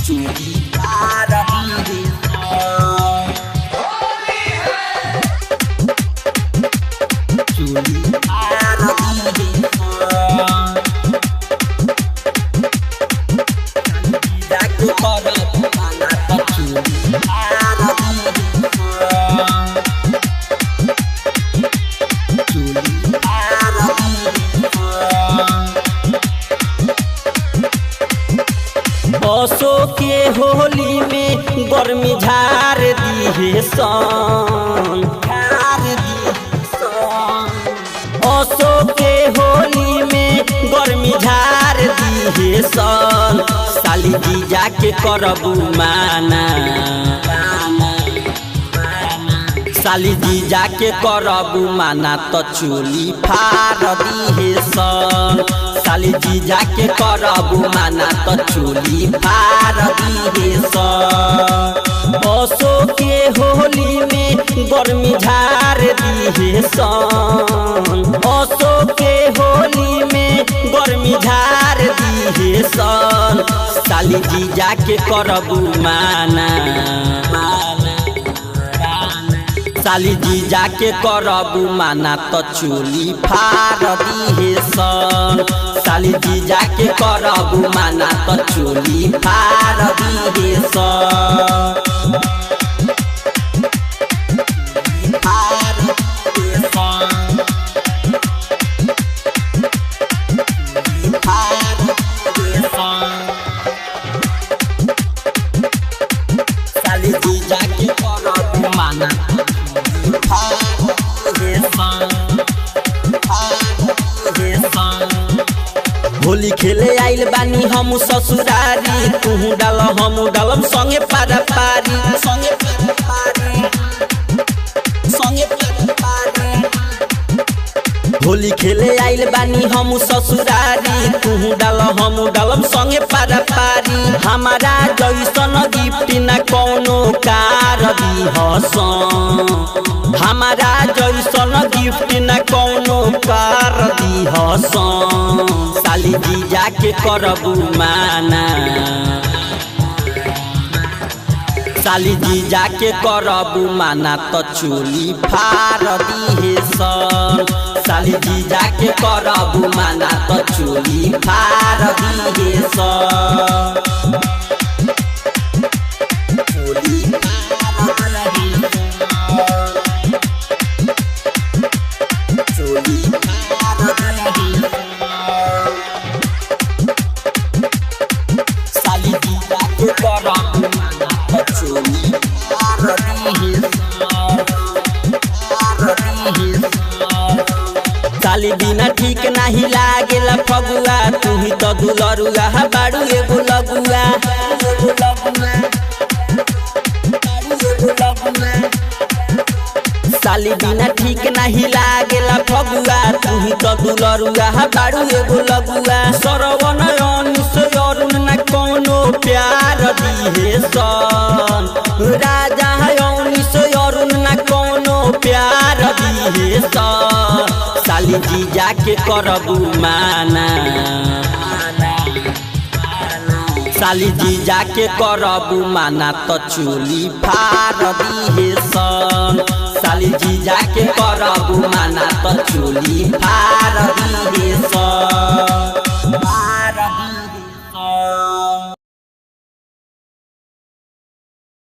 चोली फार दिहे चोली फार दिहे जाके करब माना त चोली फार दिहे चोली फार दिहे असो के होली में गर्मी झार दिहे सन असो के होली में गर्मी झार दिहे सन साली जीजा के करबू माना साली जीजा के करबू माना त चोली फार दिहे सन साली जीजा के करबू माना त चोली फार दिहे सन असो के होली में गर्मी झार दिहे सन असो के होली में गर्मी झार दिहे सन साली जीजा के करबू माना साली जीजा के करबू माना त चोली फार दिहे सन साली जीजा के करबू माना त चोली फार दिहे सन फार दिहे सन फार दिहे सन साली जीजा के करबू माना होली खेले आइल बानी हम ससुरारी तू डाल हम डालम संगे पारा पारी संगे पारी होली खेले आइल बानी हम ससुरारी तू डाल हम डालम संगे पारा पारी हमारा जैसन गिफ्ट न कौनो कार दिहसन हमारा जैसन गिफ्ट न कौनो कार दिहसन साली जीजा के करबू माना साली जीजा के करबू माना त चोली फार दिहे सन साली जीजा के करबू माना त चोली फार दिहे सन चोली फार दिहे चोली फार दिहे साली जीजा के करबू माना त चोली फार दिहे साली बिना ठीक नाही लागेला फगुआ तू ही तो दुलरुआ बाड़ू एगो लगुआ साली बिना ठीक नाही लागेला फगुआ तू ही तो दुलरुआ बाड़ू एगो लगुआ सरवन अनिस अरुण न कोनो प्यार दिहे सन राजा अनिस अरुण न कोनो प्यार दिहे सन साली जीजा के करबू माना साली जीजा के करबू माना त चोली फार दिहे सन साली जीजा के करबू माना त चोली फार दिहे सन।